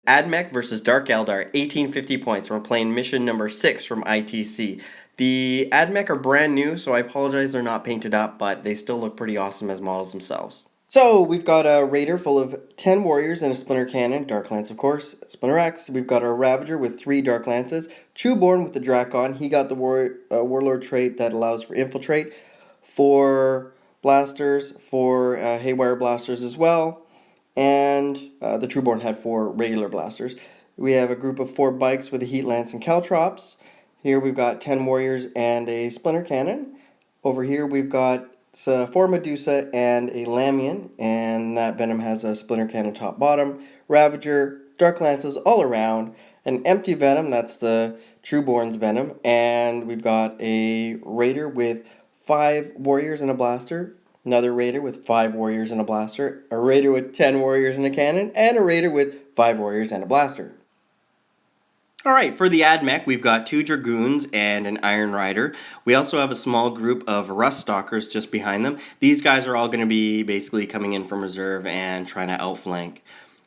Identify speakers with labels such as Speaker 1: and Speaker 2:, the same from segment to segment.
Speaker 1: AdMech versus Dark Eldar, 1850 points. We're playing mission number 6 from ITC. The AdMech are brand new, so I apologize they're not painted up, but they still look pretty awesome as models themselves. So we've got a Raider full of 10 Warriors and a Splinter Cannon, Dark Lance of course, Splinter X. We've got our Ravager with 3 Dark Lances, Trueborn with the Drakon. He got the Warlord trait that allows for Infiltrate, 4 Blasters, 4 Haywire Blasters as well. And the Trueborn had 4 regular blasters. We have a group of 4 bikes with a Heat Lance and Caltrops. Here we've got 10 Warriors and a Splinter Cannon. Over here we've got 4 Medusa and a Lamian, and that Venom has a Splinter Cannon top bottom. Ravager, Dark Lances all around. An empty Venom, that's the Trueborn's Venom. And we've got a Raider with 5 Warriors and a Blaster. Another Raider with 5 Warriors and a Blaster, a Raider with 10 Warriors and a Cannon, and a Raider with 5 Warriors and a Blaster. Alright, for the AdMech, we've got 2 Dragoons and an Iron Rider. We also have a small group of Rust Stalkers just behind them. These guys are all going to be basically coming in from reserve and trying to outflank.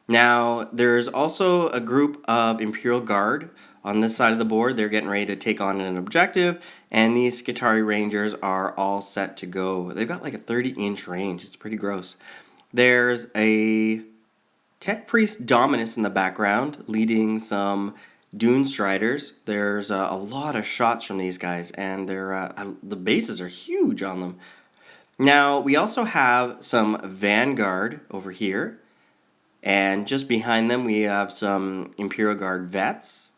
Speaker 1: Now, there's also a group of Imperial Guard on this side of the board. They're getting ready to take on an objective, and these Skitarii Rangers are all set to go. They've got like a 30-inch range. It's pretty gross. There's a Tech Priest Dominus in the background, leading some Dune Striders. There's a lot of shots from these guys, and the bases are huge on them. Now, we also have some Vanguard over here, and just behind them we have some Imperial Guard Vets.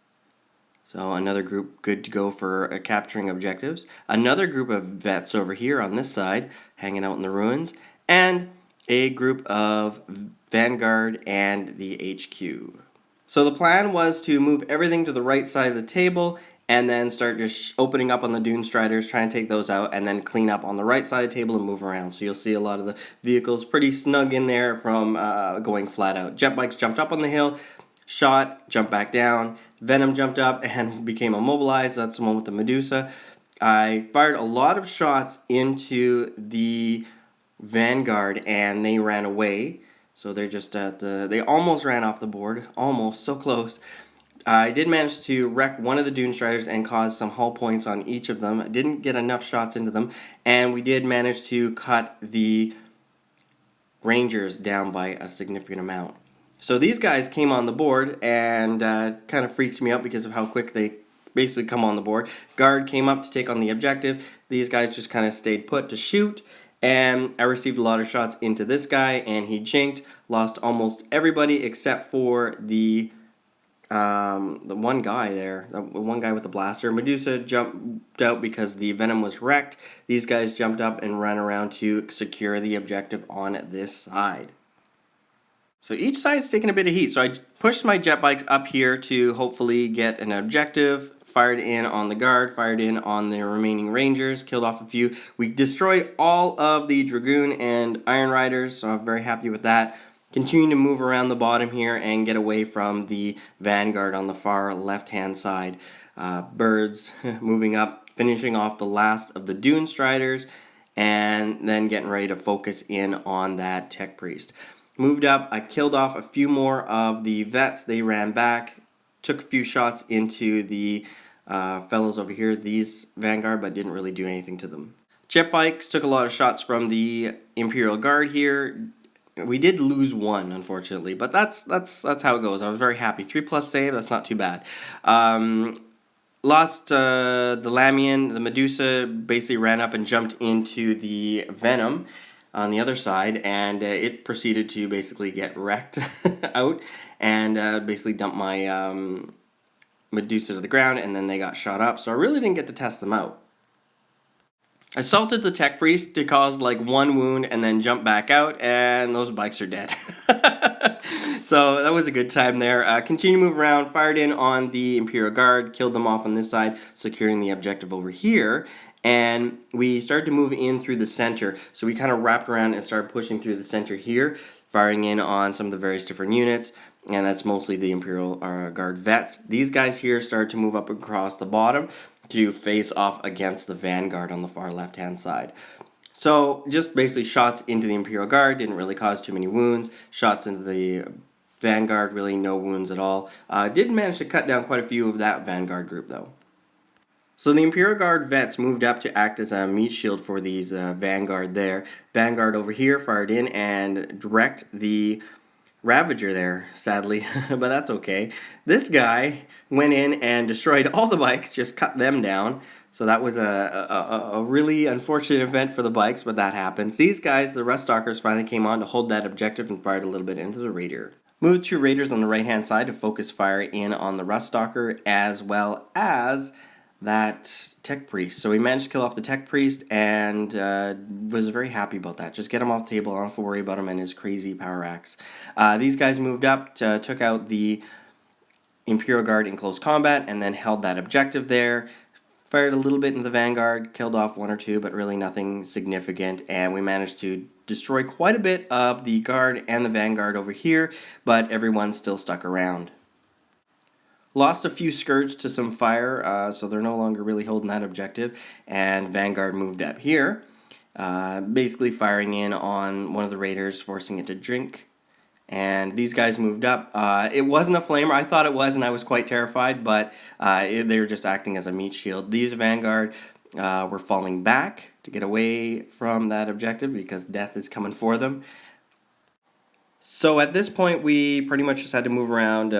Speaker 1: So another group good to go for capturing objectives. Another group of Vets over here on this side, hanging out in the ruins. And a group of Vanguard and the HQ. So the plan was to move everything to the right side of the table and then start just opening up on the Dune Striders, try and take those out, and then clean up on the right side of the table and move around. So you'll see a lot of the vehicles pretty snug in there from going flat out. Jet bikes jumped up on the hill, shot, jumped back down. Venom jumped up and became immobilized. That's the one with the Medusa. I fired a lot of shots into the Vanguard and they ran away. So they're just they almost ran off the board. Almost, so close. I did manage to wreck one of the Dune Striders and cause some hull points on each of them. I didn't get enough shots into them. And we did manage to cut the Rangers down by a significant amount. So these guys came on the board and kind of freaked me out because of how quick they basically come on the board. Guard came up to take on the objective. These guys just kind of stayed put to shoot. And I received a lot of shots into this guy and he jinked. Lost almost everybody except for the one guy there. The one guy with the blaster. Medusa jumped out because the Venom was wrecked. These guys jumped up and ran around to secure the objective on this side. So each side's taking a bit of heat. So I pushed my jet bikes up here to hopefully get an objective. Fired in on the guard, fired in on the remaining Rangers, killed off a few. We destroyed all of the Dragoon and Iron Riders, so I'm very happy with that. Continuing to move around the bottom here and get away from the Vanguard on the far left-hand side. Birds moving up, finishing off the last of the Dune Striders, and then getting ready to focus in on that Tech Priest. Moved up, I killed off a few more of the Vets. They ran back, took a few shots into the fellows over here, these Vanguard, but didn't really do anything to them. Jet bikes took a lot of shots from the Imperial Guard here. We did lose one, unfortunately, but that's how it goes. I was very happy. 3+ save, that's not too bad. Lost the Lamian. The Medusa basically ran up and jumped into the Venom on the other side, and it proceeded to basically get wrecked out and basically dump my Medusa to the ground, and then they got shot up, so I really didn't get to test them out. I assaulted the Tech Priest to cause like 1 wound and then jump back out, and those bikes are dead. So that was a good time there. Continue to move around, fired in on the Imperial Guard, killed them off on this side, securing the objective over here. And we started to move in through the center. So we kind of wrapped around and started pushing through the center here, firing in on some of the various different units. And that's mostly the Imperial Guard Vets. These guys here started to move up across the bottom to face off against the Vanguard on the far left-hand side. So just basically shots into the Imperial Guard, didn't really cause too many wounds. Shots into the Vanguard, really no wounds at all. Did manage to cut down quite a few of that Vanguard group, though. So the Imperial Guard vets moved up to act as a meat shield for these Vanguard there. Vanguard over here fired in and wrecked the Ravager there, sadly, but that's okay. This guy went in and destroyed all the bikes, just cut them down. So that was a really unfortunate event for the bikes, but that happens. These guys, the Rust Stalkers, finally came on to hold that objective and fired a little bit into the Raider. Moved 2 Raiders on the right-hand side to focus fire in on the Rust Stalker, as well as that Tech Priest. So we managed to kill off the Tech Priest and was very happy about that. Just get him off the table. I don't have to worry about him and his crazy power axe. These guys moved up, took out the Imperial Guard in close combat, and then held that objective there. Fired a little bit into the Vanguard, killed off 1 or 2, but really nothing significant. And we managed to destroy quite a bit of the Guard and the Vanguard over here, but everyone still stuck around. Lost a few Scourge to some fire, so they're no longer really holding that objective. And Vanguard moved up here, basically firing in on one of the Raiders, forcing it to drink. And these guys moved up. It wasn't a flamer. I thought it was, and I was quite terrified, but they were just acting as a meat shield. These Vanguard were falling back to get away from that objective because death is coming for them. So at this point, we pretty much just had to move around,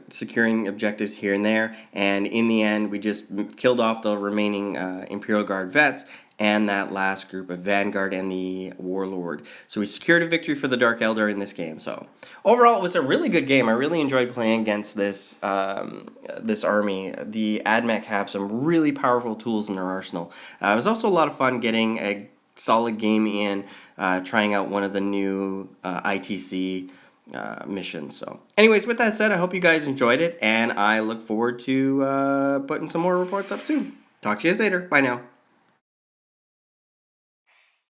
Speaker 1: securing objectives here and there, and in the end, we just killed off the remaining Imperial Guard vets and that last group of Vanguard and the Warlord. So we secured a victory for the Dark Eldar in this game. So overall, it was a really good game. I really enjoyed playing against this this army. The AdMech have some really powerful tools in their arsenal. It was also a lot of fun getting a solid game in, trying out one of the new ITC missions. So anyways, with that said, I hope you guys enjoyed it, and I look forward to putting some more reports up soon. Talk to you guys later. Bye now.